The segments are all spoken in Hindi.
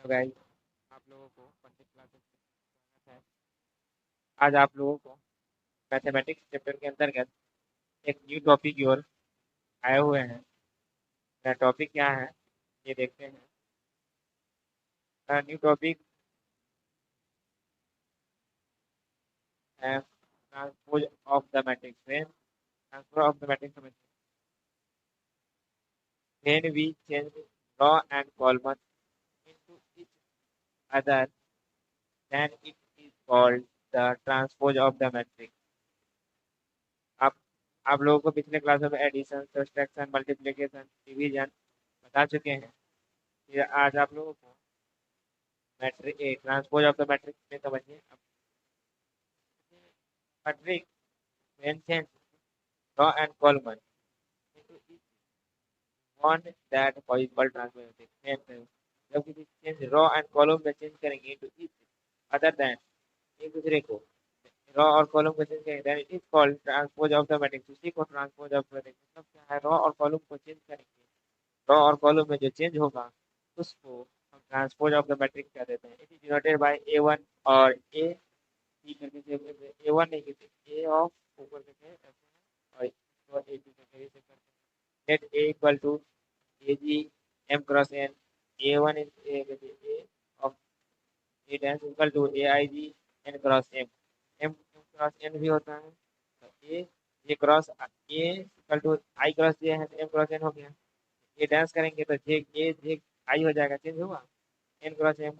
तो गाइस, आप लोगों को फर्स्ट क्लासेस में स्वागत है। आज आप लोगों को मैथमेटिक्स चैप्टर के अंतर्गत एक न्यू टॉपिक की ओर आए हुए हैं। यह टॉपिक क्या है, ये देखते हैं। न्यू टॉपिक है transpose of the matrix. Transfer of the matrix समझते हैं। When we change row and column into each other, then it is called the transpose of the matrix। आप आप लोगों को पिछले क्लासों में एडिशन, सब्सट्रैक्शन, मल्टीप्लिकेशन, डिवीजन बता चुके हैं। फिर आज आप लोगों को matrix transpose of the matrix में समझिए। Matrix when change raw and column into each one that possible transformation। जब किसी चेंज रॉ एंड कॉलम में चेंज करेंगे into each अदर देन, एक दूसरे को रॉ और कॉलम को चेंज करेंगे, then it is called transpose of the matrix. उसी को ट्रांसपोज ऑफ द मैट्रिक्स मतलब क्या है, रॉ और कॉलम को चेंज करेंगे, रॉ और कॉलम में जो चेंज होगा उसको हम ट्रांसपोज ऑफ द मैट्रिक्स कह देते हैं। It is denoted by A1 और A सी करके से A1 नहीं कहते, A ऑफ ऊपर करके ऐसे है और A2 करके ऐसे करते हैं। Let A equal to AG M cross N। A1 is A कहते A of A dash equal to AIG N cross M। M cross N भी होता है तो A cross A equal to I cross J है तो M क्रॉस N हो गया। ये डैश करेंगे तो जे आई हो जाएगा, चेंज होगा N cross M।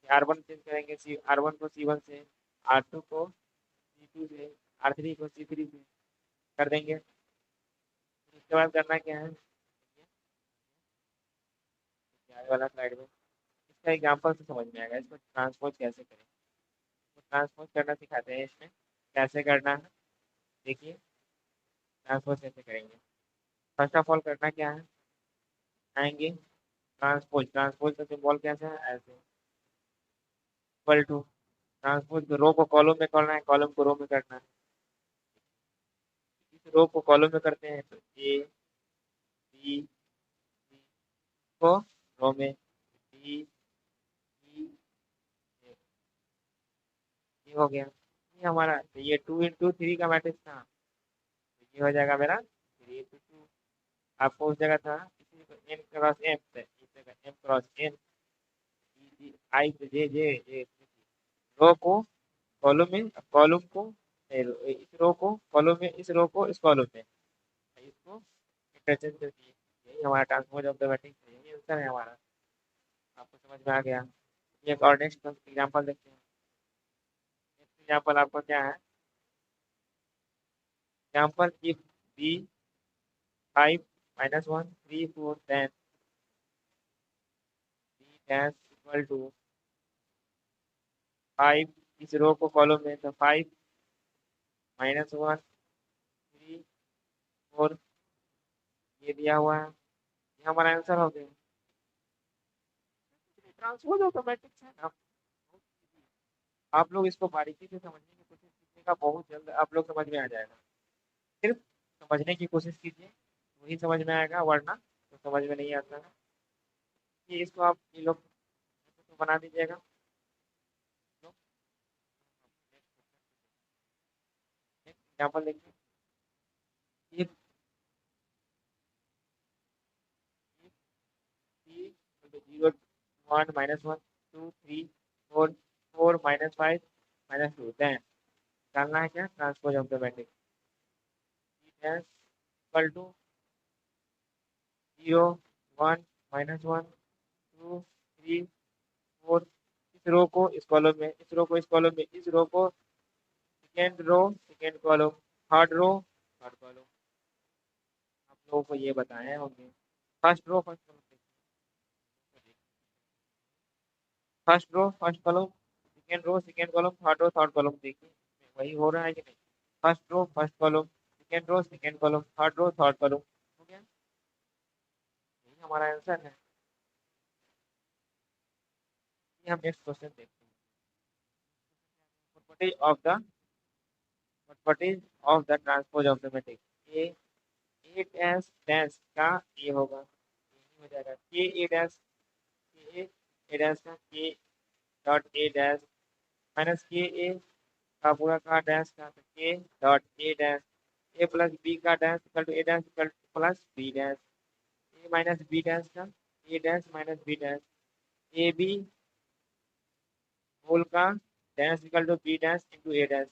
R1 change करेंगे, R1 को C1 से, R2 को C2 से, R3 को C3 से कर देंगे। उसके बाद करना क्या है, आगे वाला स्लाइड में इसका एग्जांपल से समझ में आएगा इसको ट्रांसपोज कैसे करें। तो ट्रांसपोज करना सिखाते हैं इसमें, कैसे करना है देखिए। ट्रांसपोज कैसे करेंगे, फर्स्ट ऑफ ऑल करना क्या है, आएंगे ट्रांसपोज। ट्रांसपोज का सिंबल कैसे है, ऐसे इक्वल टू ट्रांसपोज रो को कॉलम में करना है, कॉलम को रो में करना है। इस रो को कॉलम में करते हैं तो A B C को रो में D E ये हो गया। ये हमारा तो ये 2 into 3 का मैट्रिक्स था, तो ये हो जाएगा मेरा 3 into 2। आपको उस जगह था इसी को N क्रॉस M, तो इस जगह M क्रॉस N I तो जे रो को कॉलम में, कॉलम को इस रो को कॉलम में, इस रो को इस कॉलम में, इसको इंटरचेंज करती है। यही हमारा ट्रांसपोज ऑफ द मैट्रिक्स है, यही आंसर है हमारा। आपको समझ में आ गया। एक और नेक्स्ट एग्जांपल देखते हैं। नेक्स्ट एग्जांपल आपको क्या है, example if B 5 - 1 3 4 then B dash equal to 5, इस रो को कॉलम में तो 5 - 1 3 4 ये दिया हुआ है, ये हमारा आंसर हो गया। ट्रांसपोज ऑफ द मैट्रिक्स है ना। आप लोग इसको बारीकी से समझने की कोशिश कीजिएगा, बहुत जल्द आप लोग समझ में आ जाएगा। सिर्फ समझने की कोशिश कीजिए, वही समझ में आएगा, वरना तो समझ में नहीं आता है। ये इसको आप ये लोग तो बना दीजिएगा। एग्जाम्पल देखिए। if if c 0 1 -1 2 3 4 4 -5 -2 देन डालना है क्या, transpose of the matrix. Equal to 0 1 -1 2 3 4, इस रो को इस कॉलम में, इस रो को इस कॉलम में, इस रो को second row second column, third row third column. आप लोगों को ये बताए होंगे। First row first column, first row first column, second row second column, third row third column. देखिए वही हो रहा है कि नहीं, first row first column, second row second column, third row third column, हो गया। यही हमारा आंसर है। ये हम नेक्स्ट क्वेश्चन देखते हैं। Property of the properties of the transpose of the matrix. A A dash dash का ये होगा, यही हो जाएगा के ए डैश, के ए ए डैश का K dot A dash minus K A का पूरा का डैश का K dot A dash A plus B का dash equal to A dash equal to plus B dash A minus B dash का A dash minus B dash A B whole का dash equal to B dash into A dash.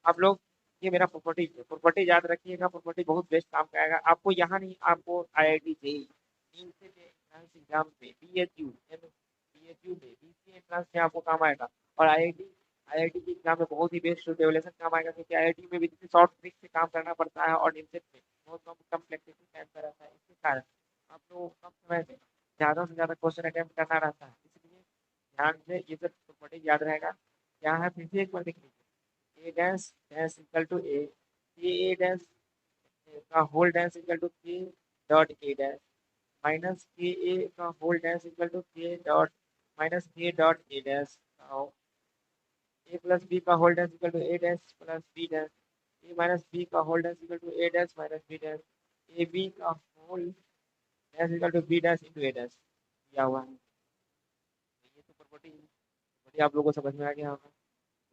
आप लोग ये मेरा प्रॉपर्टी याद रखिएगा। प्रॉपर्टी बहुत बेस्ट काम का आएगा आपको। यहाँ नहीं, आपको IIT जेईई एंट्रेंस एग्जाम पे BHU पे BCA एंट्रेंस में आपको काम आएगा। और IIT की एग्जाम में बहुत ही बेस्ट डेवलेशन काम आएगा, क्योंकि IIT में भी शॉर्ट ट्रिक से काम करना पड़ता है और इनसे बहुत कम कम्प्लेक्सिटी टाइम का रहता है। इसके कारण आप लोग कम समय में ज़्यादा से ज़्यादा क्वेश्चन अटेम्प्ट करना रहता है। इसलिए ध्यान से ये सब प्रॉपर्टी याद रहेगा। क्या है फिर से एक बार देख लीजिए। A dash dash equal to A dash का whole dash equal to K dot A dash minus K A का whole dash equal to K dot minus K dot A dash A plus B का whole dash equal to A dash plus B dash A minus B का whole dash equal to A dash minus B dash A B का whole dash equal to B dash into A dash दिया हुआ है। ये तो प्रॉपर्टी आप लोगों को समझ में आ गया होगा।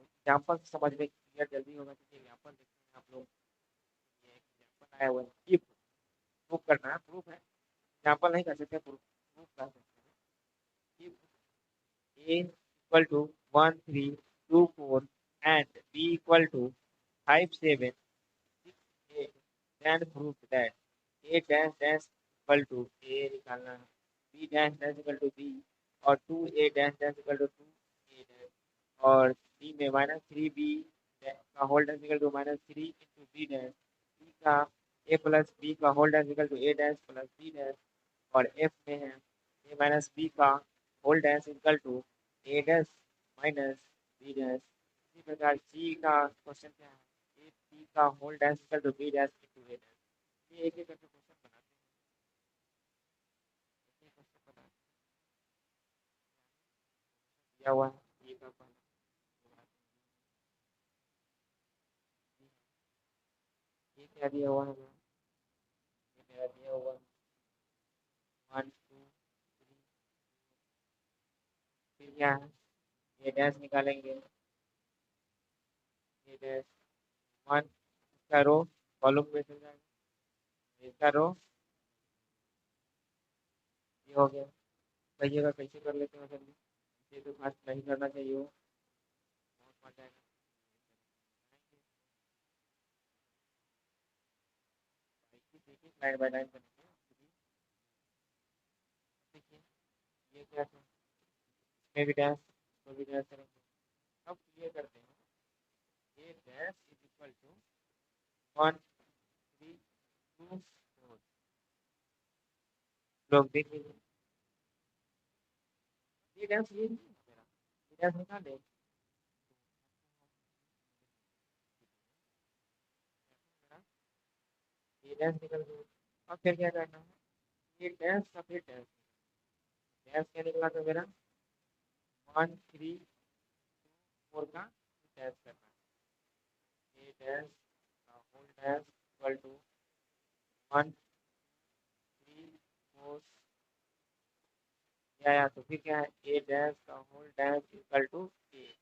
एग्जाम्पल समझ में क्लियर जल्दी होगा, क्योंकि एग्जाम्पल देखते हैं आप लोग। ये एग्जाम्पल आया हुआ है, ये प्रूफ करना है। प्रूफ है, एग्जाम्पल नहीं कर सकते, प्रूफ कर सकते हैं। A equal to 1 3 2 4 and B equal to 5 7 6 8, then prove that A dash dash equal to A निकालना है, B dash dash equal to B और 2A dash dash equal to 2A dash और B में माइनस 3B का whole dash equal to minus 3 into B dash B का A प्लस B का whole dash equal to A dash plus B dash और F में है A माइनस B का whole dash equal to A dash minus B dash. इसी प्रकार सी का क्वेश्चन क्या है, ए बी का whole dash equal to B dash into A dash. ये एक एक करके क्वेश्चन बनाते हैं। एक एक क्वेश्चन बनाते हैं, दिया हुआ है ये का पहला ये क्या दिया हुआ है, ये मेरा दिया हुआ 1 2 3 फिर क्या है, ए डैश निकालेंगे, ए डैश 1 इसका रो कॉलम में चल जाएगा, इसका रो ये हो गया। कहिएगा कैसे कर लेते हैं जल्दी, ये तो खास नहीं करना चाहिए हो, बहुत मजा आएगा। लाइन बाय लाइन बनेंगे। देखिए ये क्या था, इसमें भी डैश, इसमें भी डैश करेंगे। अब क्लियर करते हैं। A dash is equal to 1 3 2 4। लोग देख लीजिए, ये डैश ये नहीं है मेरा, ये डैश निकाले, ये डैश निकल गया। अब फिर क्या करना है, ये डैश का फिर डैश, डैश क्या निकला था मेरा 1 3 4 का डैश करना है। ए डैश का होल डैश इक्वल टू 1 3 4 या तो फिर क्या है, ए डैश का होल डैश इक्वल टू ए।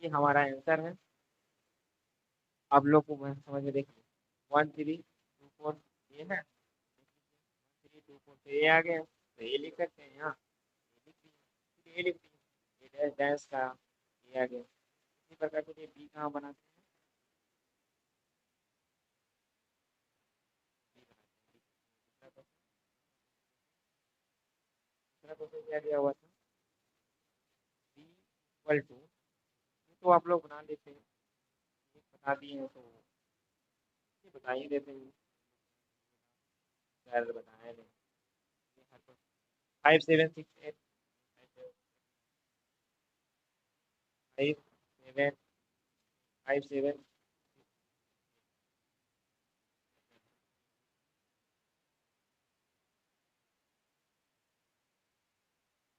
ये हमारा आंसर है। आप लोग को मैं समझ में देखिए 1 3 2 4 ये ना 3 2 4 तो ये आ गया, तो ये लिख सकते हैं यहाँ, ये लिख दिए, फिर ये लिख दिए, ये डैश डैश का ये आ गया। इसी प्रकार से बी कहाँ बनाते हैं, बी बनाते हैं। दूसरा क्वेश्चन क्या दिया हुआ था, बी इक्वल टू, तो आप लोग बना लेते हैं, ये बता दिए हैं तो ये बता ही देते हैं, शायद बताया नहीं। 5 7 6 8 5 7 5 7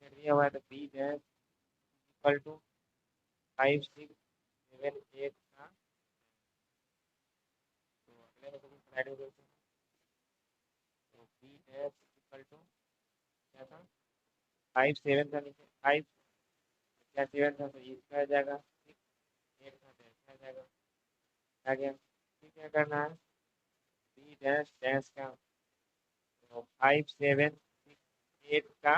कर दिया हुआ है, तो बी डैश इक्वल टू 5 6 7 8 का, तो अगले में तो स्लाइड हो गई थी। तो बी डैश इक्वल टू क्या था, 5 7 था नीचे, 5 क्या 7 था तो इसका आ जाएगा, 8 था तो ऐसा आ जाएगा। आ गया। फिर क्या करना है, बी डैश डैश का 5 7 6 8 का,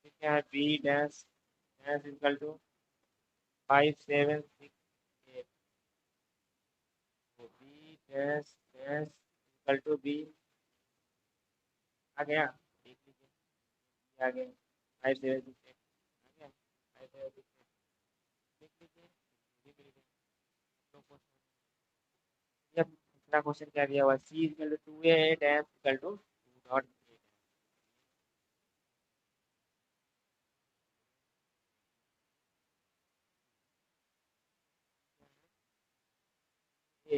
फिर क्या है B dash dash equal to 5 7 6 8, तो B dash dash equal to B आ गया। देख लीजिए आ गया 5 7 6 8 आ गया 5 7 6 8, देख लीजिए ये मिल गया। तो दूसरा क्वेश्चन क्या दिया हुआ, C equal to 2a dash equal to 2 dot A,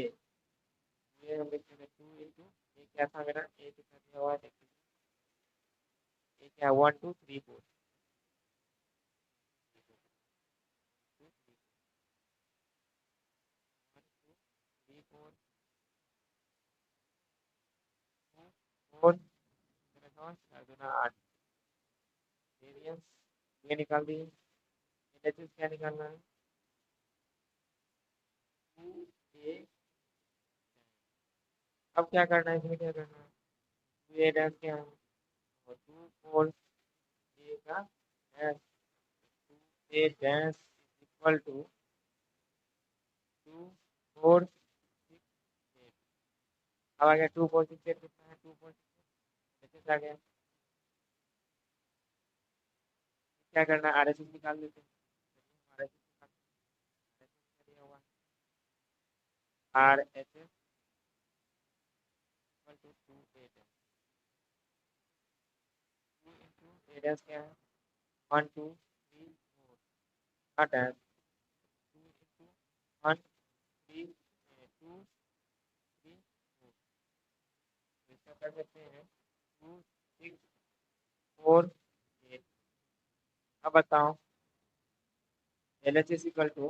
ये हम लिखेंगे 2 इंटू, ये क्या था मेरा, ए कितना दिया हुआ है देखिए, ये क्या 1 2 3 4, 3 4 4 4 गुना 8, वेरिएंस ये निकाल दिए। एलएचएस क्या निकालना है, 2a, अब क्या करना है, इसमें क्या करना है, 2a डैश क्या है, और 2 4 a का dash, 2a dash equal to 2 4 6 8, अब आ गया 2 4 6 8 कितना है, 2 4 6 8 आ गया। क्या करना है, आरएचएस निकाल देते हैं, आरएचएस दिया हुआ RHS equal to 2 8 2 into A dash क्या है, 1 2 3 4 का डैश, 2 इंटू 1 3 2 3 4, इसका कर सकते हैं 2 6 4 8। अब बताओ L H S equal to,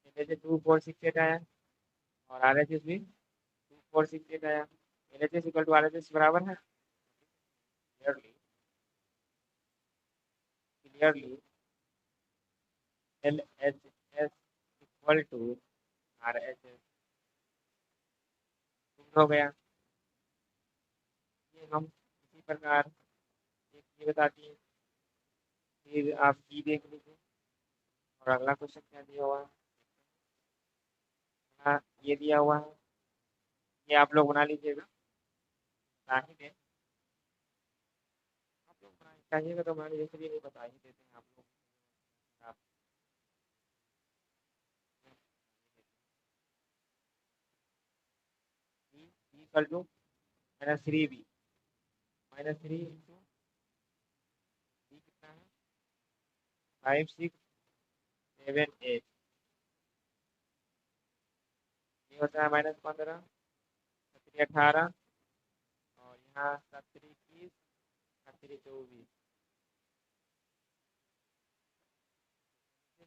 L H 2 4 6 8 आया, और आर एच एस भी 2 4 6 8 आया, L H S equal to R H S बराबर है, clearly clearly L H S equal to R H S हो गया। ये हम इसी प्रकार एक ये बताती है, फिर आप ई देख लीजिए, और अगला क्वेश्चन क्या दिया हुआ है, हाँ ये दिया हुआ है, ये आप लोग बना लीजिएगा, ताकि आप लोग चाहिएगा तो हमारे जैसे भी नहीं बता ही देते हैं आप लोग, आप equal to -3b, -3 into B कितना है, 5 6 7 8, ये होता है -15 सत्तरी 18, और यहाँ 7 21 7 24,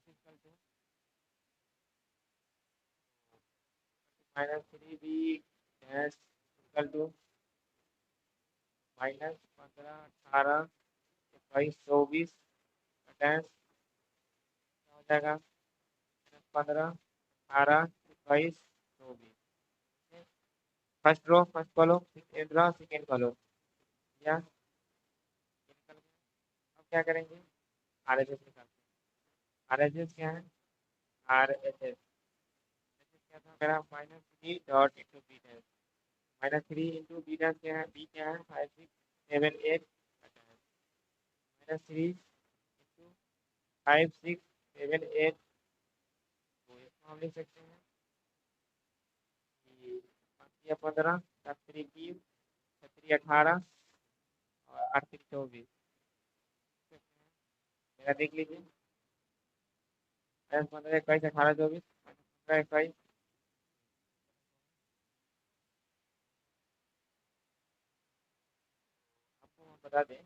equal to -3b dash equal to -15 18 22 24 dash हो जाएगा, -15 18 22 24, first row first column, second row second column, या निकल गया। अब क्या करेंगे, आर एच एस निकालते हैं, आर एच एस क्या है, आर एच एस क्या था मेरा, -3 dot into B dash, -3 into B dash क्या है, बी क्या है 5 6 7 8, -3 इंटू 5 6 7 8, तो इसको हम लिख सकते हैं कि 15 7 21 7 18 और 8 24, मेरा देख लीजिए, -15 21 18 24 -15 21, आपको हम बता दें,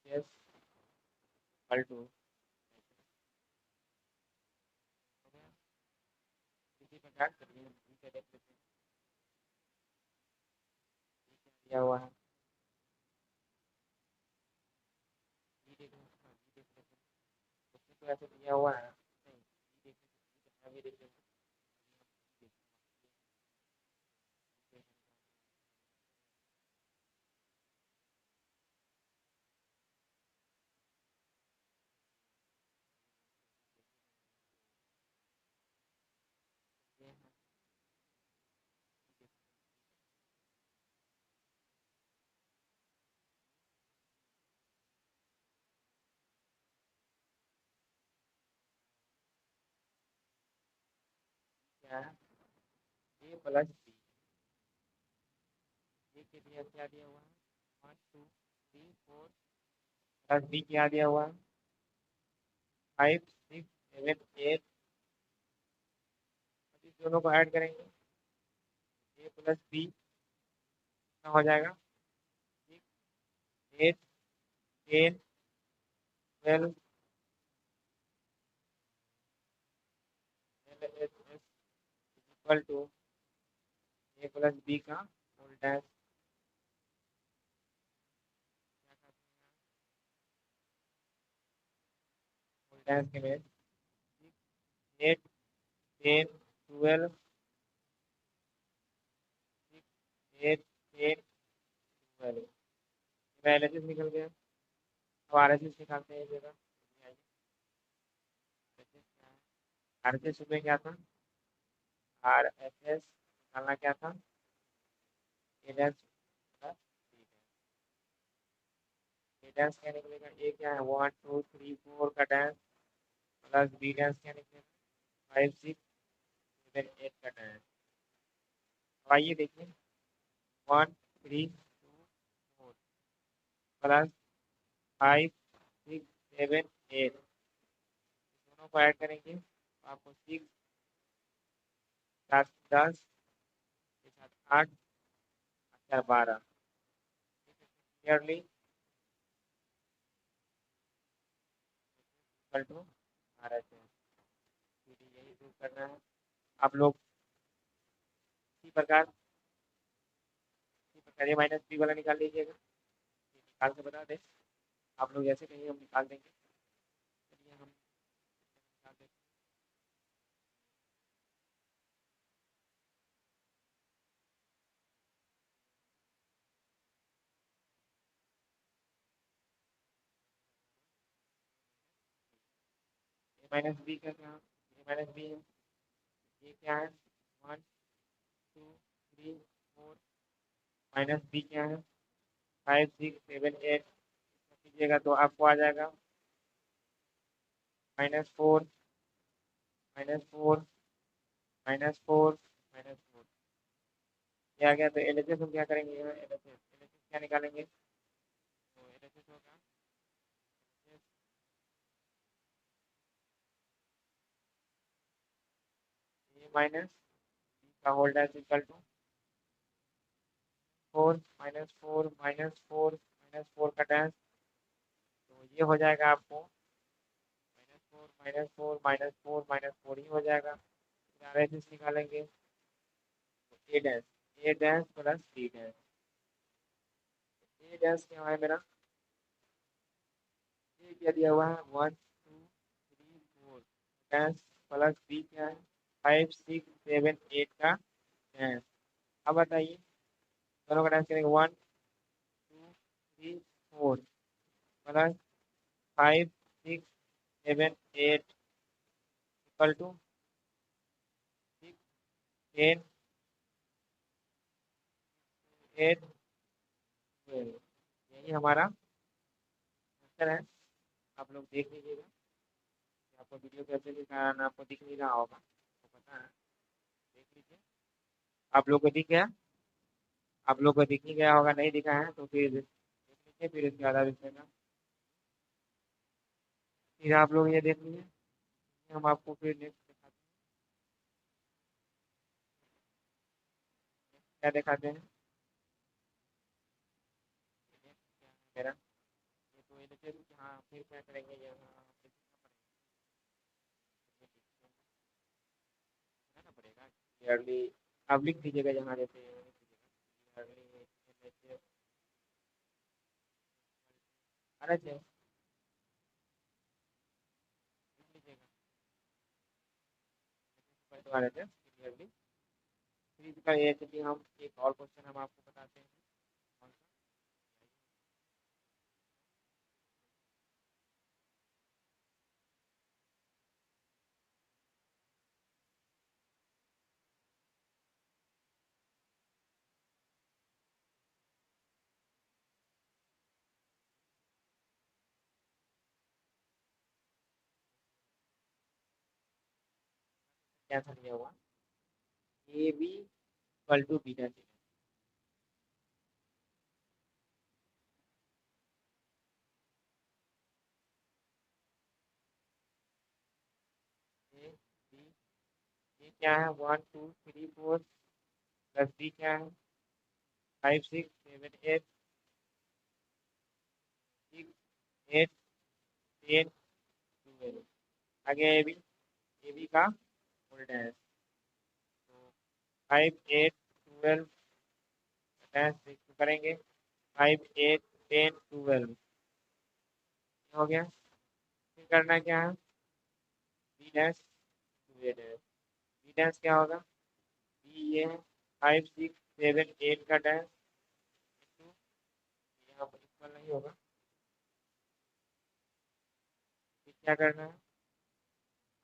एच इक्वल टू इसी प्रकार चलिए नीचे देख लेते हैं दिया हुआ है ये देख लेते हैं ये देख लेते हैं उसमें तो ऐसे दिया हुआ है नहीं ये देख लेते हैं अभी देख लेते हैं ये है, क्या है ए प्लस बी ए के लिए क्या दिया हुआ है 1 2 3 4 प्लस बी क्या दिया हुआ है 5 6 7 8 अब इस दोनों को ऐड करेंगे ए प्लस बी कितना हो जाएगा 6 8 10 12 equal to A plus B का होल डैश होल डैश के लिए 8 10 12 8 10 12 एनालिसिस निकल गया अब आर एस एस निकालते हैं एक जगह आर एस एस में क्या था आर एस एस निकालना क्या था ए डैश प्लस बी डैश ए डैश क्या निकलेगा ए क्या है 1 2 3 4 का डैश प्लस बी डैश क्या निकलेगा 5 6 7 8 का डैश तो आइए देखिए 1 3 2 4 प्लस 5 6 7 8 दोनों को ऐड करेंगे तो आपको 6 7 10 के साथ 8 4 12 क्लियरली इक्वल टू आ रहा है यही प्रूव करना है आप लोग इसी प्रकार ये माइनस बी वाला निकाल लीजिएगा निकाल के बता दें आप लोग जैसे कहिए हम निकाल देंगे चलिए हम निकाल देंगे ए माइनस बी का क्या ए माइनस बी है ये क्या है 1 2 3 4 माइनस बी क्या है 5 6 7 8 कीजिएगा तो आपको आ जाएगा -4 -4 -4 -4 ये आ गया तो एलएचएस हम क्या करेंगे एलएचएस क्या निकालेंगे तो एलएचएस होगा ए माइनस बी का होल डैश इक्वल टू 4 -4 -4 का डैश तो ये हो जाएगा आपको -4 ही हो जाएगा फिर एलएचएस निकालेंगे तो ए डैश प्लस बी डैश ए डैश क्या है मेरा ए क्या दिया हुआ है 1 2 3 4 डैश प्लस बी क्या है 5 6 7 8 का डैश अब बताइए दोनों का डैश करेंगे 1 2 3 4 प्लस 5 6 7 8 इक्वल टू 6 8 12 यही हमारा आंसर है आप लोग देख लीजिएगा आपको वीडियो कैसे के कारण आपको दिख नहीं रहा होगा तो पता है देख लीजिए आप लोग को दिख गया आप लोग को दिख नहीं गया होगा नहीं दिखा है तो फिर देख लीजिए फिर इसके आधा विषय का फिर आप लोग ये देख लीजिए हम आपको फिर नेक्स्ट दिखाते हैं क्या दिखाते हैं मेरा ये तो फिर हाँ फिर क्या करेंगे यहाँ पे लिखना पड़ेगा क्लियरली। आप लिख दीजिएगा यहाँ जैसे क्लियरली RHS लिख लीजिएगा RHS क्लियरली। फिर इसका ये है कि हम एक और क्वेश्चन हम आपको बताते हैं कौन सा क्या था दिया हुआ AB = β। ए बी ये क्या है 1 2 3 4 प्लस बी क्या है 5 6 7 8 6 8 10 12। आगे ए बी का फुल डैश तो 5 8 12 डैश करेंगे 5 8 10 12 हो गया। फिर करना क्या है B dash to A dash B dash क्या होगा बी ये है 5 6 7 8 का डैश इंटू यहाँ पर इक्वल नहीं होगा। फिर क्या करना है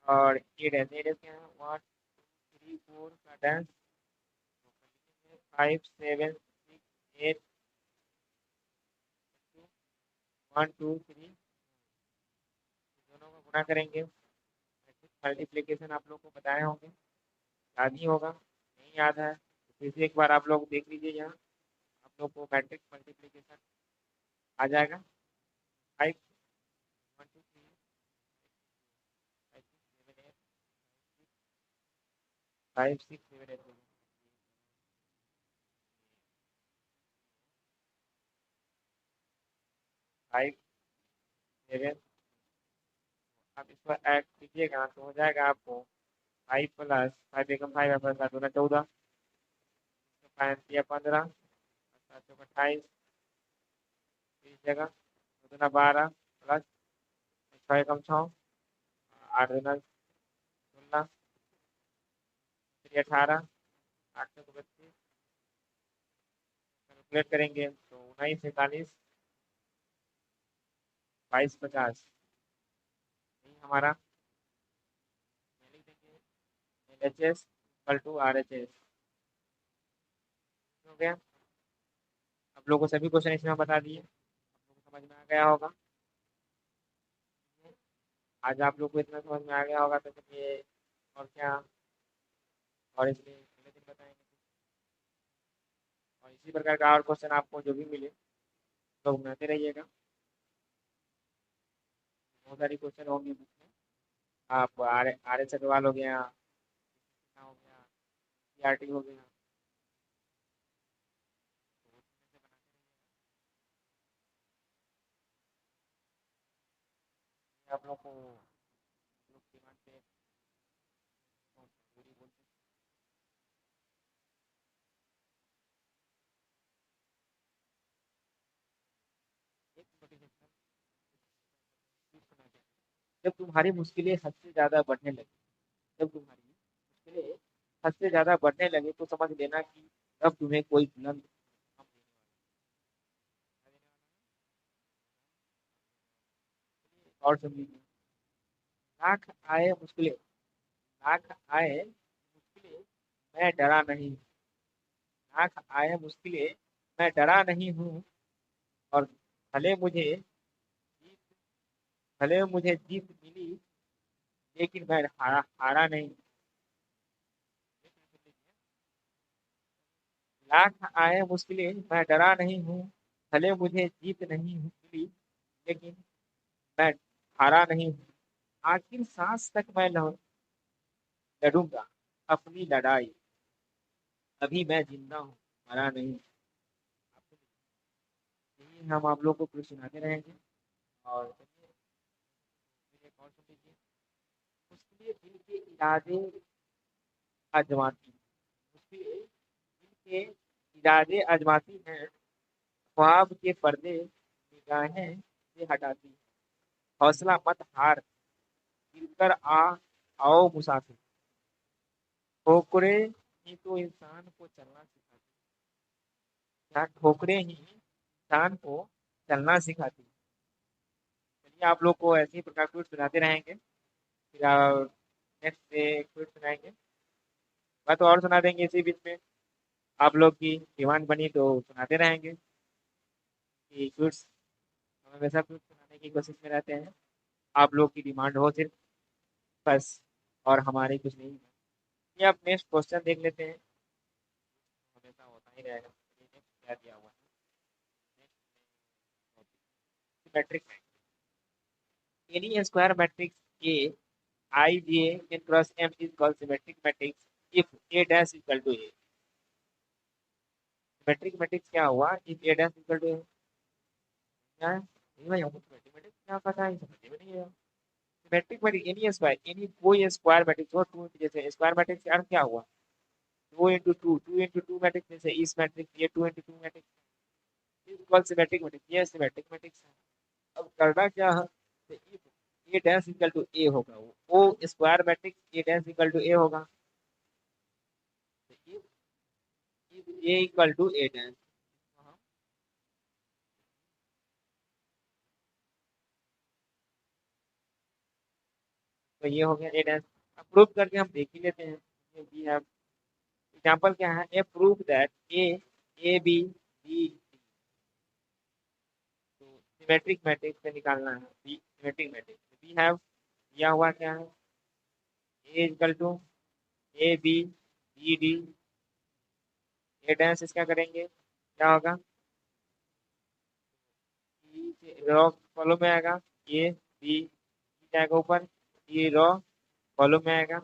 और ए डैश क्या है 1 2 3 4 का डैश 5 7 6 8 1 2 3 दोनों को गुणा करेंगे। मल्टीप्लिकेशन आप लोग को बताए होंगे याद ही होगा नहीं याद है तो फिर से एक बार आप लोग देख लीजिए यहाँ आप लोग को मैट्रिक्स मल्टीप्लिकेशन आ जाएगा 5 1 2 3 5 6 7 8 5 7 आप इसको ऐड कीजिएगा तो हो जाएगा आपको 5 + 5 एकम 5 है 7 × 14 5 × 15 7 × 28 इस जगह 2 × 12 प्लस 6 × 6 8 × 16 फिर 18 8 × 32 कैलकुलेट करेंगे तो 19 41 22 50 यही हमारा लिख देंगे LHS = RHS हो गया। आप लोगों को सभी क्वेश्चन इसमें बता दिए आप लोगों को समझ में आ गया होगा। आज आप लोग को इतना समझ में आ गया होगा तो चलिए और क्या और इसलिए अगले दिन बताएंगे और इसी प्रकार का और क्वेश्चन आपको जो भी मिले तो बनाते रहिएगा। बहुत सारी क्वेश्चन होंगे बुक में आप आर एस अग्रवाल हो गया हो गया CRT हो गया तो उसमें से बनाते रहिएगा। आप लोग को लोग दिमाग से पूरी बोलते एक नोटिफिकेशन जब तुम्हारी मुश्किलें हद से ज़्यादा बढ़ने लगी जब तुम्हारी मुश्किलें हद से ज़्यादा बढ़ने लगे तो समझ लेना कि अब तुम्हें कोई बुलंद मकाम देने वाला है। और सुन लीजिए लाख आए मुश्किलें लाख आए मुश्किलें मैं डरा नहीं लाख आए मुश्किलें मैं डरा नहीं हूँ और भले मुझे जीत भले मुझे जीत मिली लेकिन मैं हारा नहीं। लाख आए मुश्किलें मैं डरा नहीं हूँ भले मुझे जीत नहीं मिली लेकिन मैं हारा नहीं हूँ। आखिर सांस तक मैं लड़ूंगा अपनी लड़ाई अभी मैं जिंदा हूँ मरा नहीं। यही हम आप लोग को कुछ सुनाते रहेंगे और चलिए फिर एक और सुन लीजिए। उसके लिए दिल के इरादे आजमाती, उसके लिए दिल के इरादे आजमाती हैं, ख्वाब के पर्दे निगाहें से हटाती, हौसला मत हार, मिलकर आओ मुसाफिर, ठोकरें ही तो इंसान को चलना सिखाती, क्या ठोकरें ही इंसान को चलना सिखाती। चलिए आप लोग को ऐसे ही प्रकार क्विज सुनाते रहेंगे, फिर नेक्स्ट डे क्विज सुनाएंगे, मैं तो और सुना देंगे इसी बीच में, आप लोग की डिमांड बनी तो सुनाते रहेंगे कि क्विज, हम हमेशा क्विज सुनाने की कोशिश में रहते हैं, आप लोग की डिमांड हो सिर्फ, बस, और हमारी कुछ नहीं। ये आप नेक्स्ट क्वेश्चन देख लेते हैं, हमेशा होता ही रहेगा। नेक्स्ट क्या दिया हुआ है, symmetric any square matrix A I J n cross M is called symmetric matrix if A dash equal to A। symmetric matrix क्या हुआ if A dash equal to A, क्या है नहीं भाई, हमको symmetric matrix क्या पता है, समझ में नहीं है। symmetric matrix any square, any कोई स्क्वायर मैट्रिक्स हो, टू जैसे स्क्वायर मैट्रिक्स का अर्थ क्या हुआ, टू इंटू टू मैट्रिक्स, जैसे इस मैट्रिक्स ये two into two matrix is called symmetric matrix, ये सिमेट्रिक मैट्रिक्स है। अब करना क्या है, तो if A dash equal to A होगा, वो ओ square matrix A dash equal to A होगा, तो if A equal to A dash, तो ये हो गया ए डैश। अब प्रूव करके हम देख ही लेते हैं। वी हैव एग्जांपल क्या है, A prove that A B D, तो सिमेट्रिक मैट्रिक्स से निकालना है B symmetric matrix, we have दिया हुआ क्या है, A equal to A B D D, A dash इसका करेंगे क्या होगा, रॉ कॉलम में आएगा, ए बी जाएगा ऊपर, ये रॉ कॉलम में आएगा,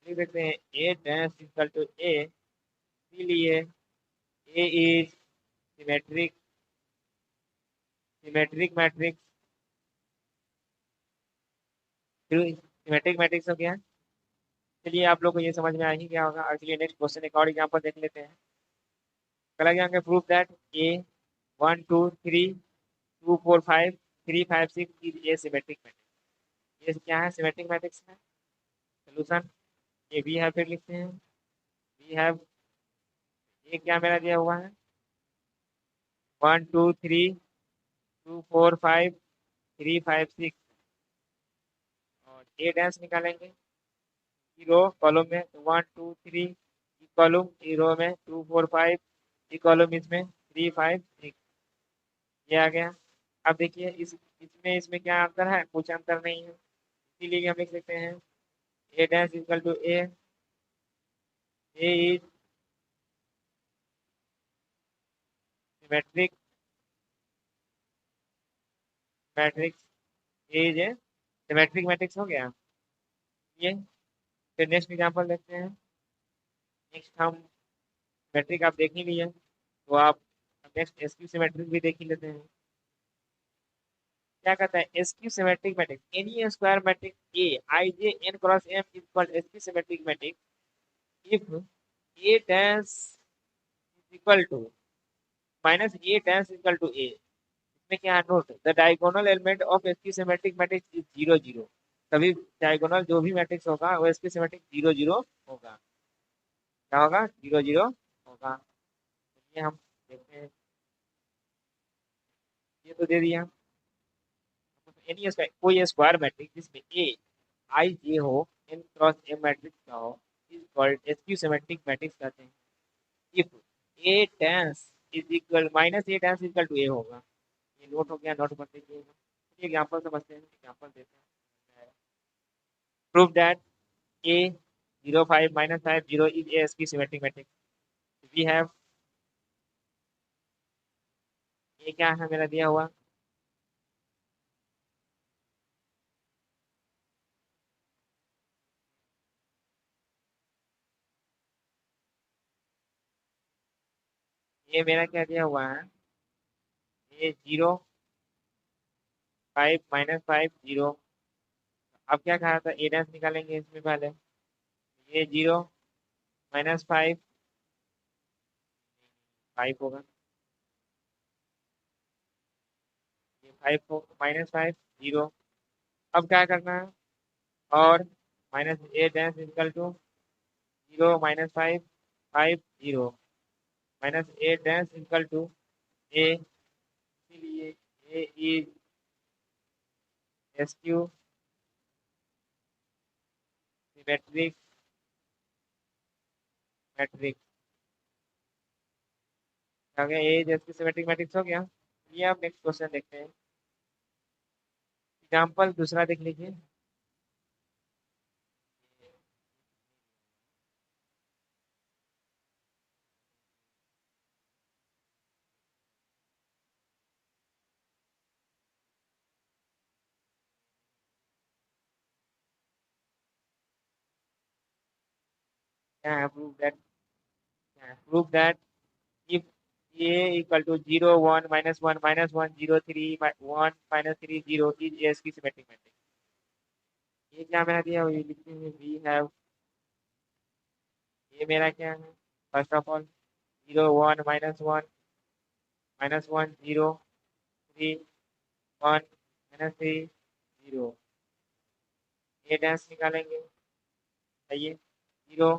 लिख देते हैं A dash equal to A, इसीलिए A is symmetric symmetric matrix, फिर सिमेट्रिक मैट्रिक्स हो गया। चलिए आप लोग को ये समझ में आ ही गया होगा। चलिए नेक्स्ट क्वेश्चन एक और एग्जांपल देख लेते हैं। अगला क्या है, proof that A one two three two four five three five six is A symmetric matrix, ये क्या है, सिमेट्रिक मैट्रिक्स है। सोल्यूशन ये वी हैव, फिर लिखते हैं वी हैव, ये क्या मेरा दिया हुआ है, one two three two four five three five six, और ए डैश निकालेंगे, रो कॉलम में तो one two three, column row में टू फोर फाइव, कॉलम इसमें थ्री फाइव सिक्स, ये आ गया। अब देखिए इस इसमें इसमें क्या अंतर है, कुछ अंतर नहीं है, इसीलिए हम लिख सकते हैं A dash equal to A is symmetric matrix, A is A symmetric matrix हो गया ये। फिर नेक्स्ट एग्जांपल देखते हैं। नेक्स्ट हम मैट्रिक आप देख ही लिए, तो आप नेक्स्ट एसक्यू सिमेट्रिक भी देख ही लेते हैं। क्या कहता है, skew symmetric matrix any square matrix A I J N cross M is called skew symmetric matrix if A dash equal to minus A dash equal to A. इसमें क्या है, note the diagonal element of skew symmetric matrix is zero zero, सभी डायगोनल जो भी मैट्रिक्स होगा वो एसक्यू सिमेट्रिक जीरो जीरो होगा, क्या होगा, जीरो जीरो होगा। ये हम देखते हैं, ये तो दे दिया। एनी स्क्वायर कोई स्क्वायर मैट्रिक्स जिसमें ए आई जे हो, एन क्रॉस एम मैट्रिक्स का हो, is called skew symmetric matrix कहते हैं if A dash is equal minus A dash equal to A होगा। ये नोट हो गया, नोट कर दीजिएगा। एग्जांपल समझते हैं, एग्जांपल देते हैं। Prove that A zero five minus five zero is a skew symmetric matrix, we have, ये क्या है मेरा दिया हुआ, ये मेरा क्या दिया हुआ है, ये जीरो 5 माइनस 5 0। अब क्या कहा था, ए डैश निकालेंगे इसमें पहले। ये 0 माइनस 5 5 होगा। ये 5 को माइनस 5 0। अब क्या करना है, और minus A dash equal to 0 minus 5 5 0 minus A dash equal to A, इसीलिए A is skew symmetric matrix. क्या हो गया, A is skew symmetric matrix हो गया। ये आप नेक्स्ट क्वेश्चन देखते हैं। एग्जाम्पल दूसरा देख लीजिए। क्या है, prove that if a equal to 0 1 minus 1 0 3 1 minus 3 0 is a की सिमेट्रिक मैट्रिक्स। ये क्या मैंने दिया, ये लिखते हैं वी हैव। ये मेरा क्या है, first of all 0 1 minus 1 0 3 1 minus 3 0। A dash निकालेंगे, चाहिए 0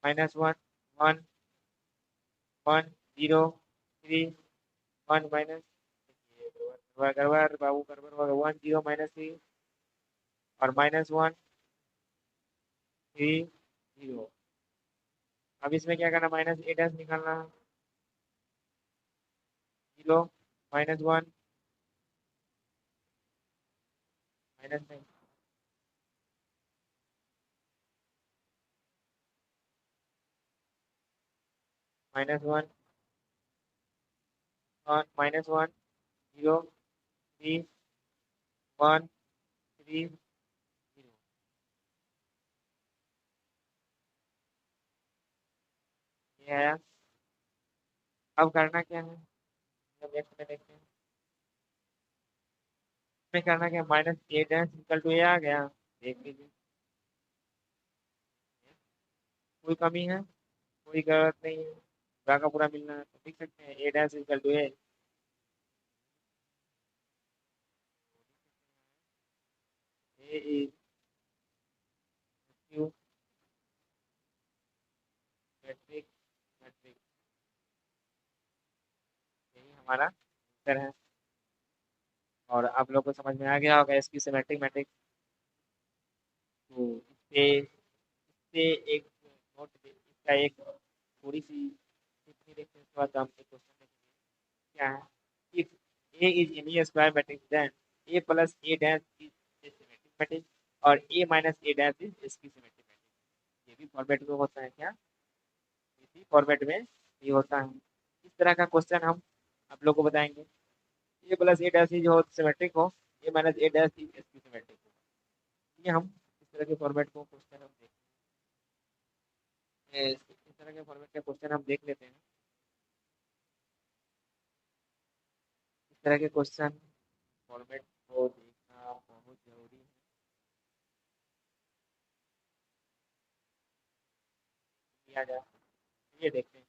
माइनस 1 1 1 0 3 1 माइनस, गड़बड़ बाबू गड़बड़ 1 0 माइनस 3 और माइनस 1 3 0। अब इसमें क्या करना, माइनस ए डैश निकालना है। 0 माइनस 1 माइनस नहीं, माइनस 1 माइनस 1 0 3 1 3 0। ये आया। अब करना क्या है, जब नेक्स्ट में देखते हैं। इसमें करना क्या, minus A dash equal to A आ गया, देख लीजिए। कोई कमी है, कोई जरूरत नहीं है, पूरा का पूरा मिलना है, तो लिख सकते हैं A dash equal to A. A is Q matrix matrix. यही हमारा उत्तर है। और आप लोग को समझ में आ गया होगा इसकी सिमेट्रिक मैट्रिक्स। तो इससे एक नोट, इसका एक थोड़ी सी टिप्पणी देखते हैं, उसके बाद हम एक क्वेश्चन देखेंगे। क्या है, if A is any square matrix then A plus A dash is A symmetric matrix और A minus A dash is इसकी सिमेट्रिक मैट्रिक्स। ये भी फॉर्मेट में होता है क्या, इसी फॉर्मेट में ये होता है। इस तरह का क्वेश्चन हम आप लोग को बताएंगे। ए प्लस ए डैश इज हो सिमेट्रिक हो, ए माइनस ए डैश इज इसकी सिमेट्रिक हो। ये हम इस तरह के फॉर्मेट को क्वेश्चन हम इस तरह के फॉर्मेट का क्वेश्चन हम देख लेते हैं। इस तरह के क्वेश्चन फॉर्मेट को देखना बहुत जरूरी है। किया जाए, ये देखते हैं।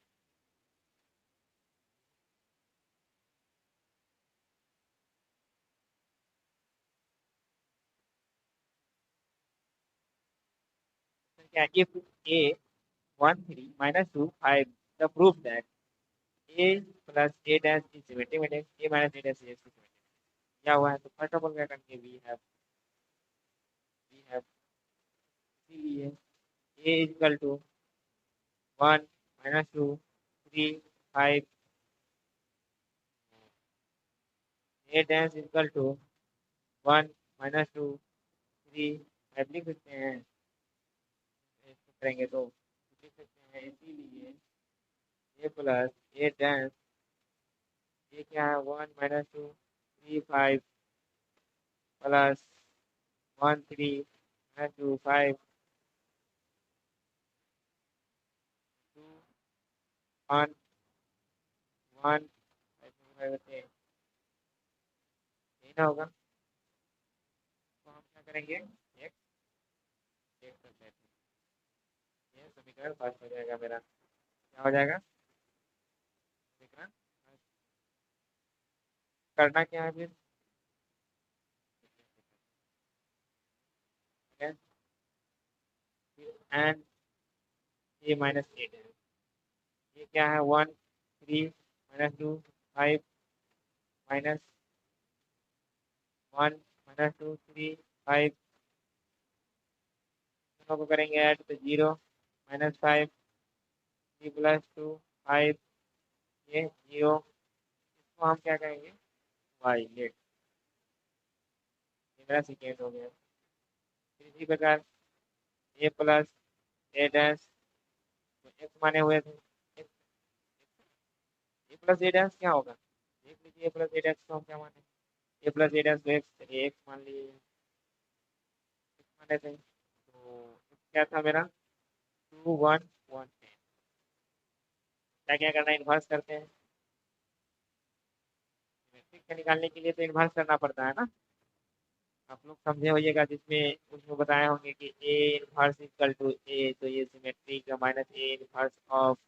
क्या, if A 1 3 minus 2 5 the proof that A plus A dash is symmetric matrix A minus A dash is symmetric. क्या हुआ है, तो फर्स्ट ऑफ ऑल क्या करेंगे, वी हैव इसीलिए A equal to 1 minus 2 3 5 A dash equal to 1 minus 2 3 5 लिख सकते हैं। इसको करेंगे तो लिख सकते हैं, इसीलिए ए प्लस ए डैश, ये क्या है 1 माइनस 2 3 5 प्लस 1 3 माइनस 2 5 2 1 1 5 होते हैं। ना होगा, तो हम क्या करेंगे, एक्स एक कर लेते हैं। ये समीकरण फर्स्ट हो जाएगा मेरा, क्या हो जाएगा समीकरण। करना क्या है फिर, एंड ए माइनस एट है, ये क्या है, 1 3 -2 5 -1 -2 3 5, दोनों को करेंगे ऐड तो 0 -5 3 + 2 5, ये 0, इसको हम क्या कहेंगे, वाई लेट, ये मेरा सेकेंड हो गया। फिर इसी प्रकार ए प्लस ए डैश, तो एक्स माने हुए थे, ए प्लस ए डैश क्या होगा, देख लीजिए, ए प्लस ए डैश को हम क्या माने, ए प्लस ए डैश को एक्स, चलिए एक्स मान लिए, एक्स माने थे, तो क्या था मेरा 2 1 1 क्या क्या करना है, इन्वर्स करते हैं, मैट्रिक्स का निकालने के लिए तो इन्वर्स करना पड़ता है ना, आप लोग समझे होइएगा, जिसमें उसमें बताए होंगे कि A inverse equal to A, तो ये सिमेट्री का minus A inverse of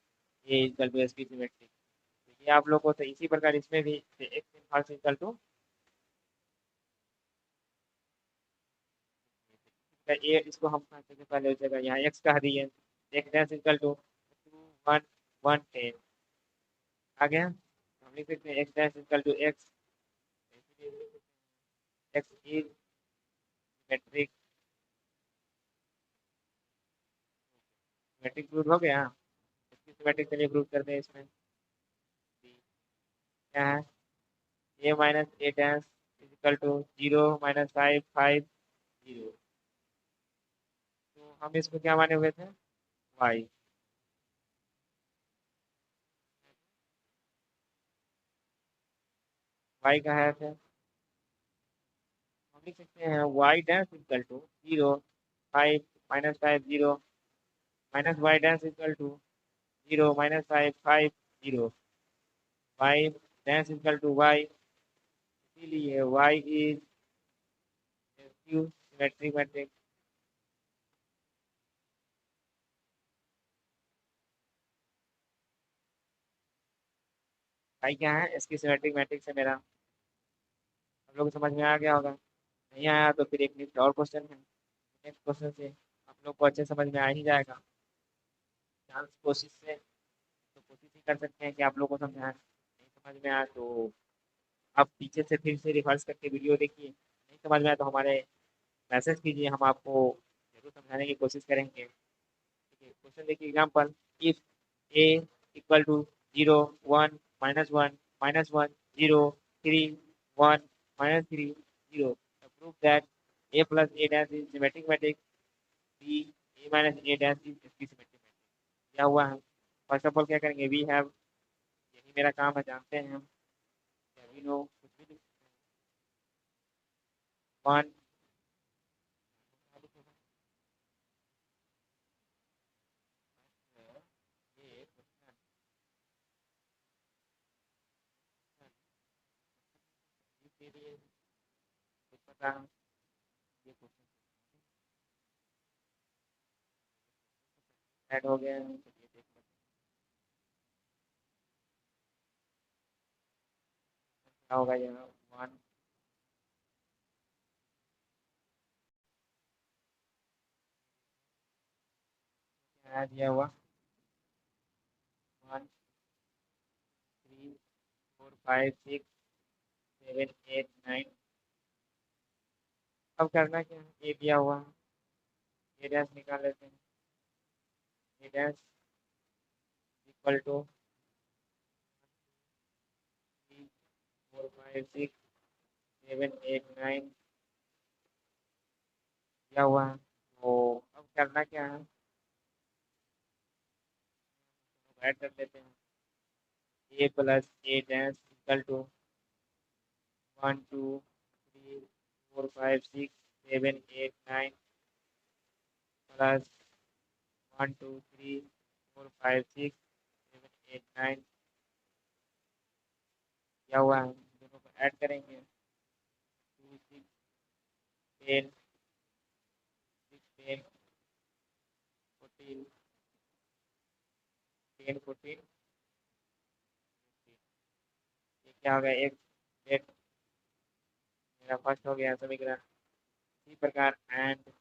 A equal to SP symmetry, तो ये आप लोग को तो इसी प्रकार इसमें भी एक्स इनवर्स इक्वल टू ए, इसको हम सबसे पहले उस जगह यहाँ एक्स कह दिए, एक्स डैश इक्वल टू 2 1 1 10 आ गया, तो हम लिख सकते हैं X dash equal to X, X is matrix, matrix prove हो गया, इसकी सिमेट्रिक चलिए प्रूव करते हैं, इसमें क्या है, A minus A dash equal to 0 -5 5 0, तो हम इसको क्या माने हुए थे, वाई, वाई का है थे, हम लिख सकते हैं Y dash equal to 0 5 -5 0 minus Y dash equal to 0 -5 5 0, Y dash equal to Y, इसीलिए Y is skew symmetric matrix, Y क्या है, इसकी सिमेट्रिक मैट्रिक्स है मेरा, आप लोग को समझ में आ गया होगा, नहीं आया तो फिर एक नेक्स्ट और क्वेश्चन है, नेक्स्ट क्वेश्चन से आप लोग को अच्छे समझ में आ ही जाएगा, चांस कोशिश से तो कोशिश ही कर सकते हैं कि आप लोग को समझाएं, नहीं समझ में आया तो आप पीछे से फिर से रिवर्स करके वीडियो देखिए, नहीं समझ में आया तो हमारे मैसेज कीजिए, हम आपको जरूर समझाने की कोशिश करेंगे, ठीक है, क्वेश्चन देखिए, example, if A equal to 0 1 -1 -1 0 3 1 -3 0, prove that A plus A dash is symmetric matrix, B A minus A dash is इसकी सिमेट्रिक मैट्रिक्स, क्या हुआ है, फर्स्ट ऑफ ऑल क्या करेंगे, वी हैव, यही मेरा काम है, जानते हैं हम, वी नो कुछ भी लिख सकते हैं, वन, ये के लिए कुछ पता है, ये क्वेश्चन ऐड हो गया है, चलिए देख लेते हैं क्या होगा, यहाँ वन क्या दिया हुआ, 1 3 4 5 6 7 8 9, अब करना क्या है, ये दिया हुआ है, ए डैश निकाल लेते हैं, ए डैश इक्वल टू 3 4 5 6 7 8 9 दिया हुआ है, तो अब करना क्या है, ऐड कर लेते हैं, A plus A dash equal to 1 2 3 4 5 6 7 8 9 plus 1 2 3 4 5 6 7 8 9 क्या हुआ है, दोनों को ऐड करेंगे, 10, 6, 10, 14, 10, 14, ये क्या हो गया, एक एट, मेरा फर्स्ट हो गया समीकरण। इसी प्रकार एंड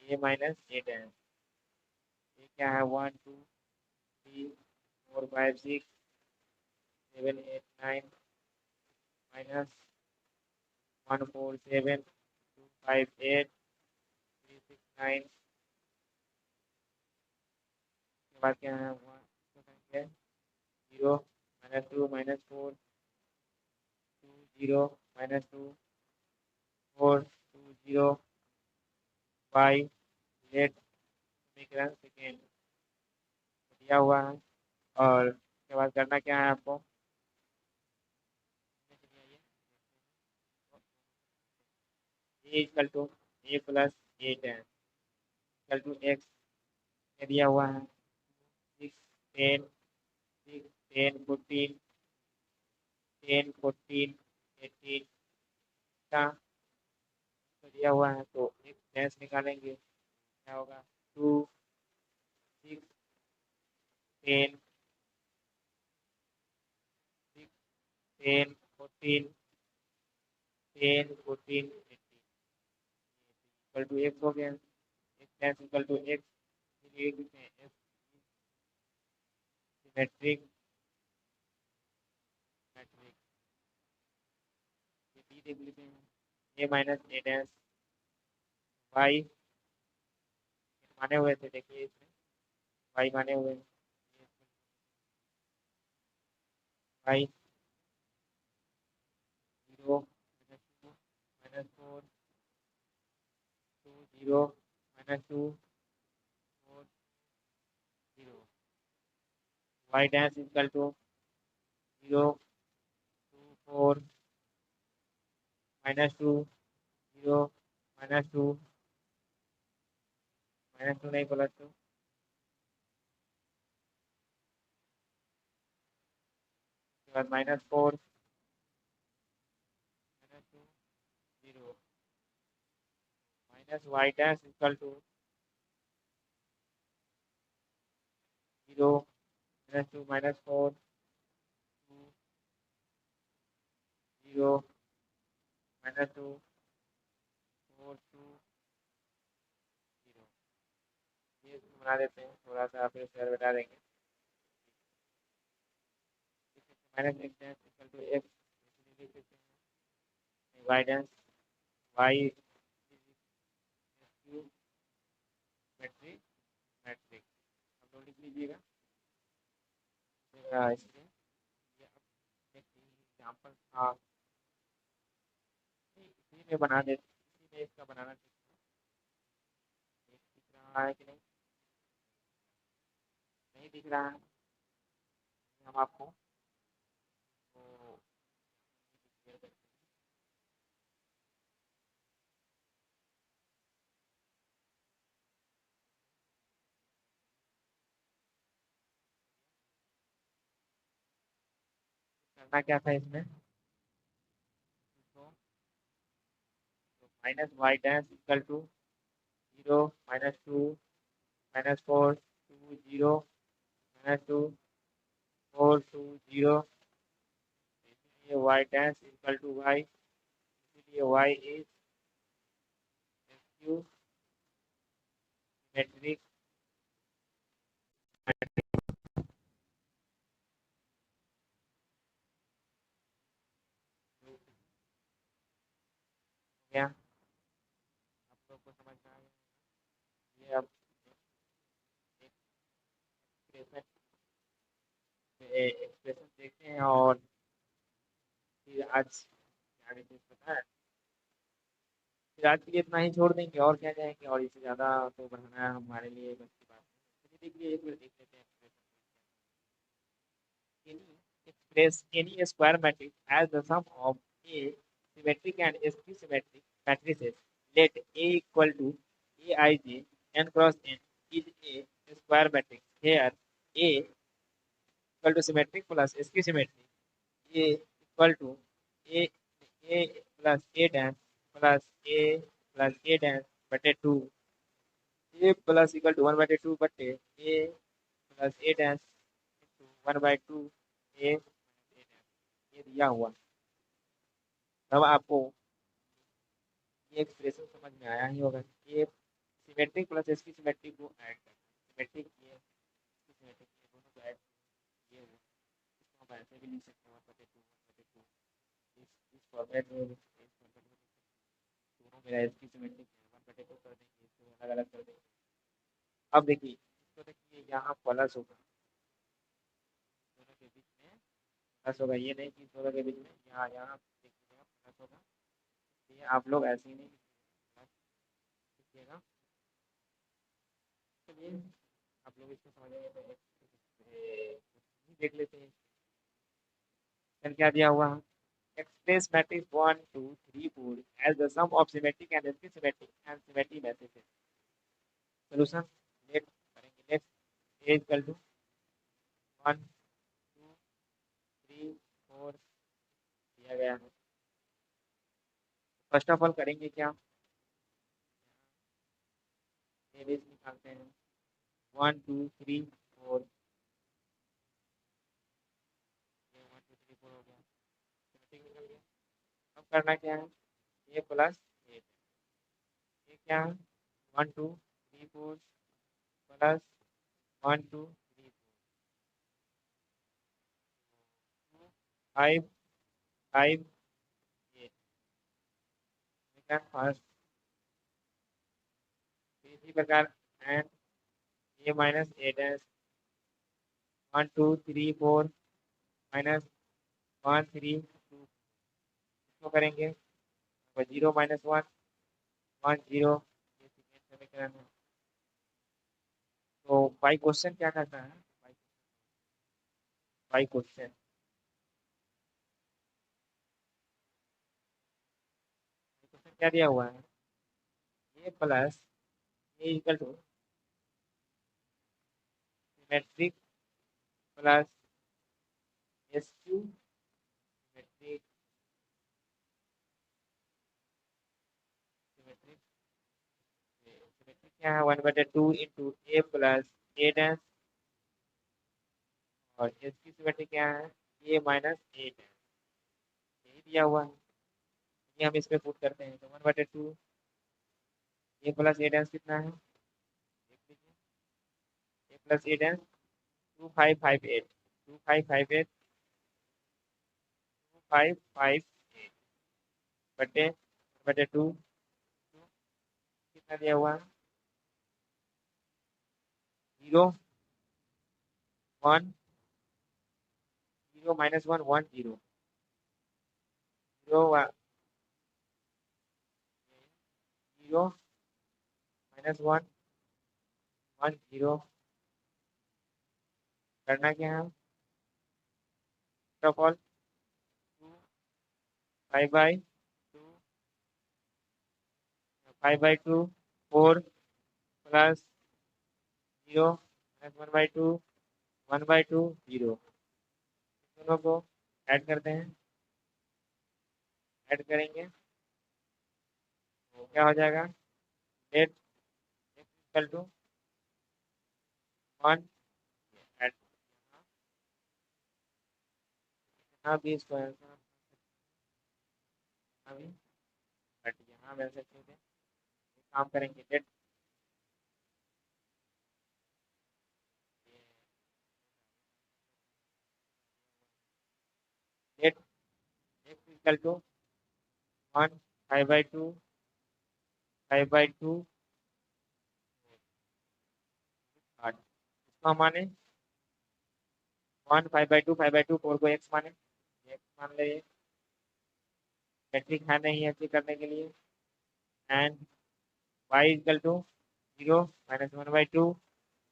ए माइनस एट है, ये क्या है, 1 2 3 4 5 6 7 8 9 माइनस 1 4 7 2 5 8 3 6 9 के बाद क्या है, 1 0 -2 -4 2 0 -2 4 2 0 y लेट समीकरण सेकेंड दिया हुआ है। और उसके बाद करना क्या है आपको, ए इक्वल टू ए प्लस 8 है इक्वल टू एक्स दिया हुआ है, 6 10 6 10 14 10 14 18 का तो दिया हुआ है, तो एक डैश निकालेंगे, क्या होगा, 2 6 10 6 10 14 10 14 18 इक्वल टू एक्स हो गया, X dash equal to X, लिख देते हैं एस सिमेट्रिक मैट्रिक, ये बी देख लेते हैं, A minus A dash Y माने हुए थे, देखिए इसमें वाई माने हुए हैं, Y 0 -4 2 0 -2 4 0 Y dash equal to 0 2 4 -2 0 -2 -2 नहीं +2 के बाद -4 -2 0 minus Y dash equal to 0 -2 -4 2 0 -2 4 2 0, ये बना देते हैं, थोड़ा सा फिर शेयर बता देंगे, minus X dash equal to X लिख देते हैं, Y dash Y Q matrix matrix आप लोग लिख लीजिएगा। इसमें ये अब एक एग्जाम्पल था, इसी में बना देते, इसी में इसका बनाना सीखते हैं, दिख रहा है कि नहीं, नहीं दिख रहा है, हम आपको तो शेयर करते हैं। करना क्या था इसमें, तो minus Y dash equal to 0 -2 -4 2 0 -2 4 2 0, इसलिए Y dash equal to Y, इसलिए वाई इज क्यू मैट्रिक हो गया, आप लोग को समझ में आ गया, ये अब एक्सप्रेशन एक्सप्रेशन देखते हैं, और फिर आज आगे कुछ पता है, फिर आज के लिए इतना ही छोड़ देंगे, और क्या जाएंगे, और इससे ज़्यादा तो बढ़ाना हमारे लिए बस की बात है। चलिए देखिए, एक मिनट देख लेते हैं any square matrix as the sum of A symmetric and SP symmetric matrices, let A equal to Aij n cross n is a square matrix. Here A equal to symmetric plus SP symmetric, A equal to A plus A dash plus A dash बटे two, A plus equal to 1/2 बटे A plus A dash 1/2 A dash, ये दिया हुआ। अब आपको ये एक्सप्रेशन समझ में आया ही होगा। ये सिमेट्रिक प्लस इसकी सिमेट्रिक को ऐड करना, सिमेट्रिक ये सिमेट्रिक ये दोनों को ऐड ये हुआ। इसको हम ऐसे भी लिख सकते हैं 1/2 इस फॉर्मेट में, दोनों मेरा इसकी सिमेट्रिक है 1/2 कर देंगे, इसको अलग अलग कर देंगे। अब देखिए इसको, देखिए यहाँ प्लस होगा, दोनों के बीच में प्लस होगा, ये नहीं कि दोनों के बीच में यहाँ यहाँ देखिएगा प्लस होगा। ये आप लोग ऐसे ही नहीं लिखिएगा, चलिए आप लोग इसको समझेंगे तो देख लेते हैं। फिर क्या दिया हुआ है, express matrix 1 2 3 4 as the sum of symmetric and anti-symmetric and symmetry matrices। solution let करेंगे, लेट a इक्वल टू 1 2 3 4 दिया गया है। फर्स्ट ऑफ ऑल करेंगे क्या, एवरेज निकालते हैं 1 2 3 4, 1 2 3 4 हो गया, symmetric निकल गया। अब करना क्या है, a प्लस ए, ये क्या है 1 2 3 4 प्लस 1 2 3 4 5 5 8, फर्स्ट इसी प्रकार and A minus A dash 1 2 3 4 minus 1 3 2, इसको करेंगे 0 माइनस 1 1 0, ये सेकेंड समीकरण है। तो बाई क्वेश्चन क्या करता है, बाई क्वेश्चन क्या दिया हुआ है, A plus A equal to symmetric plus skew symmetric, symmetric symmetric क्या है 1/2 into A plus A dash, और एस की सिमेट्रिक क्या है ए माइनस ए डैश, यही दिया हुआ है। ये हम इस पे पुट करते हैं तो 1/2 ए प्लस ए डैश कितना है, देख लीजिए ए प्लस ए डैश 2558 2558 2558 बटे 2 कितना दिया हुआ है 0 1 0 माइनस 1 1 0 0 0 माइनस 1 1 0, करना क्या है first of all 5/2 5/2 4 plus 0 minus 1/2 1/2 0, दोनों को ऐड करते हैं, ऐड करेंगे तो क्या हो जाएगा, let x equal to 1 add, यहाँ भी इसको ऐसा अभी, बट यहाँ वैसे चीज़ें काम करेंगे, let let x equal to 1 5/2 5/2 8, इसको हम माने 1 5/2 4 को x माने, x मान ले, मैट्रिक है नहीं है चेक करने के लिए, and y equal to 0 minus 1/2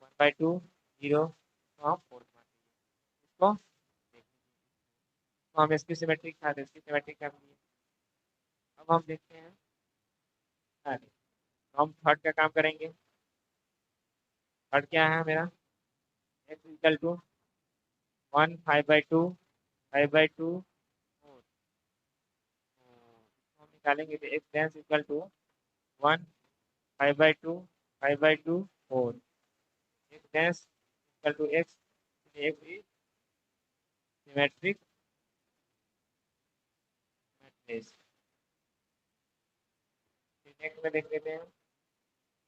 1/2 0, तो हम 4 मान लीजिए इसको, तो हम इसकी सिमेट्रिक था तो इसकी सिमेट्रिक कर लिए। अब हम देखते हैं, अरे तो हम थर्ड का काम करेंगे, थर्ड क्या है मेरा x इक्वल टू 1 5/2 5/2 4, इसको हम निकालेंगे तो X dash equal to 1 5/2 5/2 4 X dash equal to X X is symmetric matrix. Next में देख लेते हैं,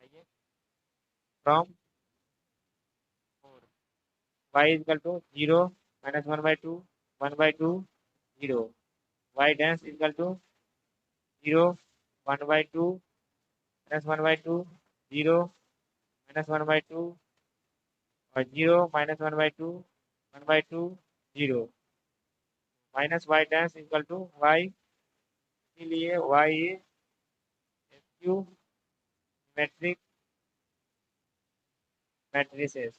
आइए, from 4 y equal to 0 minus 1/2 1/2 0 y dash equal to 0 1/2 minus 1/2 0 minus 1/2 और 0 minus 1/2 1/2 0 minus y dash equal to y, इसीलिए y is Q matrix matrices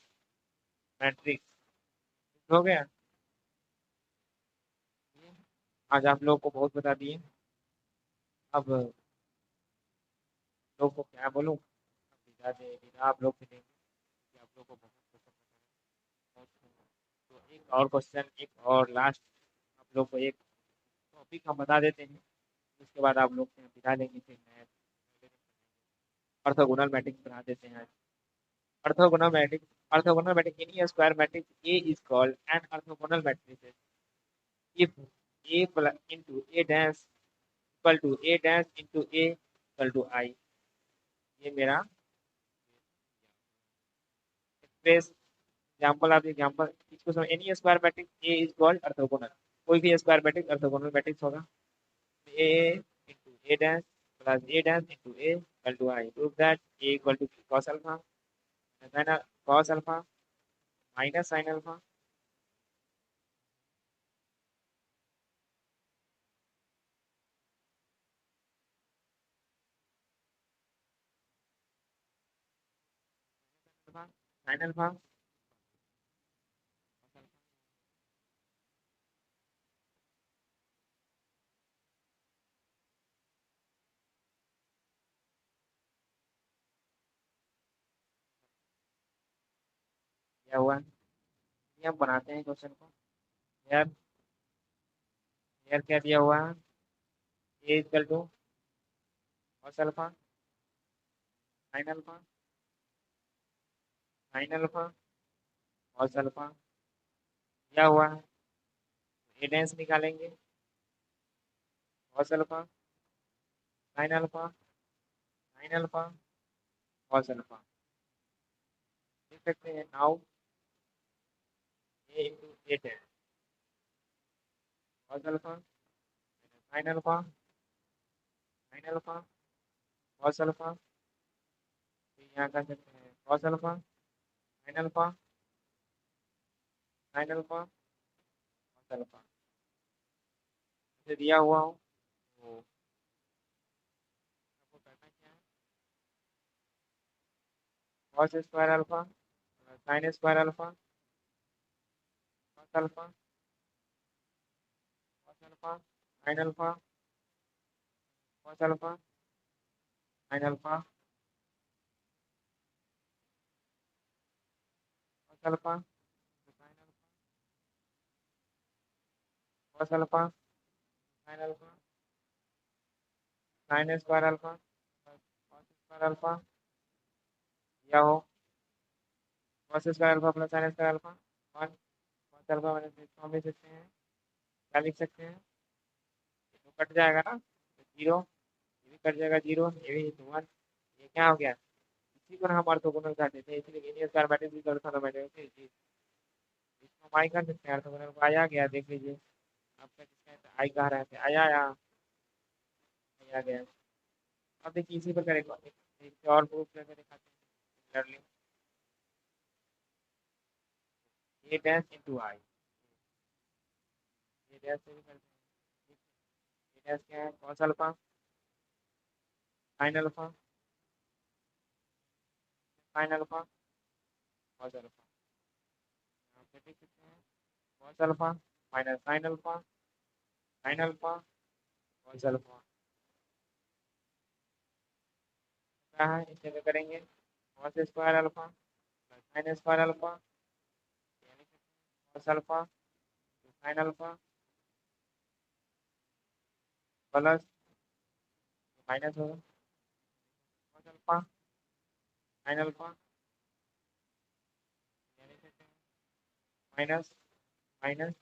matrix हो गया। आज आप लोग को बहुत बता दिए, अब लोग को क्या बोलूँ, विदा आप लोग से देंगे कि आप लोग को बहुत पसंद आया। तो एक और क्वेश्चन, एक और लास्ट आप लोग को एक टॉपिक हम बता देते हैं, उसके बाद आप लोग से हम विदा लेंगे। फिर मैथ ऑर्थोगोनल मैट्रिक्स बना देते हैं आज। Orthogonal matrix any square matrix A is called an orthogonal matrix if a into a dash equal to a dash into a equal to I। ये मेरा एक्सप्रेस एग्जांपल, आप एग्जांपल इसको समझ, any square matrix A is called orthogonal, कोई भी स्क्वायर मैट्रिक्स ऑर्थोगोनल मैट्रिक्स होगा। ए into a dash plus a dash into a equal to I, prove that a equal to cos alpha sin cos alpha minus sin alpha sin alpha क्या हुआ, ये हम बनाते हैं क्वेश्चन को। यार यार क्या दिया हुआ है, A equal to cos alpha sin alpha sin alpha cos alpha, क्या हुआ है, ए डैश निकालेंगे, cos alpha sin alpha sin alpha cos alpha, देख सकते हैं। Now A into A dash cos alpha sin alpha sin alpha cos alpha, तो यहाँ कर सकते हैं cos alpha sin alpha sin alpha cos alpha, इसे दिया हुआ हो तो आपको करना क्या है, cos square alpha sin square alpha cos alpha cos alpha sin alpha cos alpha sin alpha cos alpha sin alpha cos alpha sin alpha sin square alpha cos square alpha, या हो cos square alpha plus sin square alpha 1 cos alpha minus, इसको हम लिख सकते हैं, क्या लिख सकते हैं, तो कट जाएगा ना, तो 0, ये भी कट जाएगा 0, ये भी तो 1, ये क्या हो गया, इसी को हम ऑर्थोगोनल कहते थे, इसलिए लीनियर स्क्वायर मैट्रिक्स भी ऑर्थोगोनल मैट्रिक्स, इसको हम आई कर सकते हैं, ऑर्थोगोनल को आया गया, देख लीजिए आपका किसका आई कह रहे थे, आया आया आया गया। अब देखिए इसी पर करें, एक और प्रूफ करके दिखाते हैं, A dash into I, A dash से भी करते हैं, ए डैश क्या है, cos alpha sine alpha sine alpha cos alpha, यहाँ पे देख सकते हैं cos alpha minus sine alpha sine alpha cos alpha, क्या है, इस जगह करेंगे cos square alpha plus sine square alpha, यानी cos alpha sine alpha plus minus होगा cos alpha sin alpha minus minus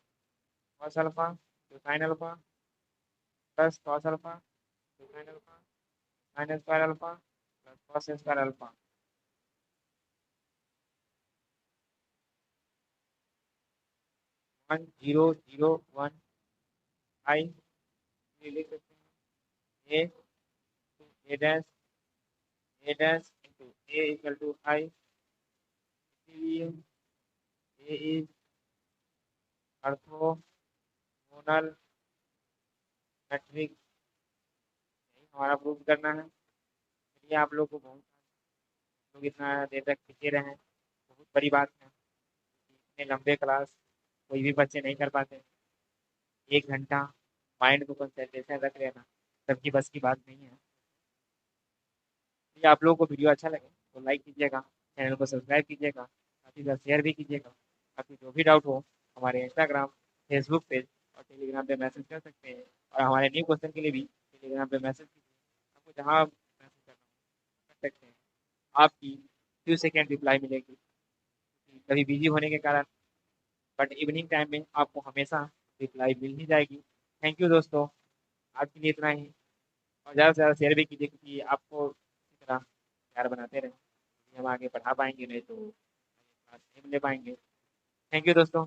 cos alpha to sin alpha plus cos alpha to sin alpha sin square alpha plus cos square alpha 1001 I लिख सकते हैं A dash into A equal to I, इसीलिए ए इज ऑर्थोगोनल मैट्रिक्स हमारा प्रूव करना है। ये आप लोग को बहुत लोग इतना देर तक टिके रहे हैं, बहुत बड़ी बात है। इतने लंबे क्लास कोई भी बच्चे नहीं कर पाते। 1 घंटा माइंड को कंसंट्रेशन रख लेना सबकी बस की बात नहीं है। यदि आप लोगों को वीडियो अच्छा लगे तो लाइक कीजिएगा, चैनल को सब्सक्राइब कीजिएगा, साथ ही साथ शेयर भी कीजिएगा। आपकी जो भी डाउट हो हमारे इंस्टाग्राम, फेसबुक पेज और टेलीग्राम पे मैसेज कर सकते हैं, और हमारे न्यू क्वेश्चन के लिए भी टेलीग्राम पे मैसेज कीजिए। आपको जहाँ मैसेज करना हो कर सकते हैं, आपकी फ्यू सेकेंड रिप्लाई मिलेगी। कभी बिजी होने के कारण, बट इवनिंग टाइम में आपको हमेशा रिप्लाई मिल ही जाएगी। थैंक यू दोस्तों, आज के लिए इतना ही। और ज़्यादा से ज़्यादा शेयर भी कीजिए, क्योंकि आपको इस तरह प्यार बनाते रहे हम आगे बढ़ा पाएंगे, नहीं तो क्लास नहीं ले पाएंगे। थैंक यू दोस्तों।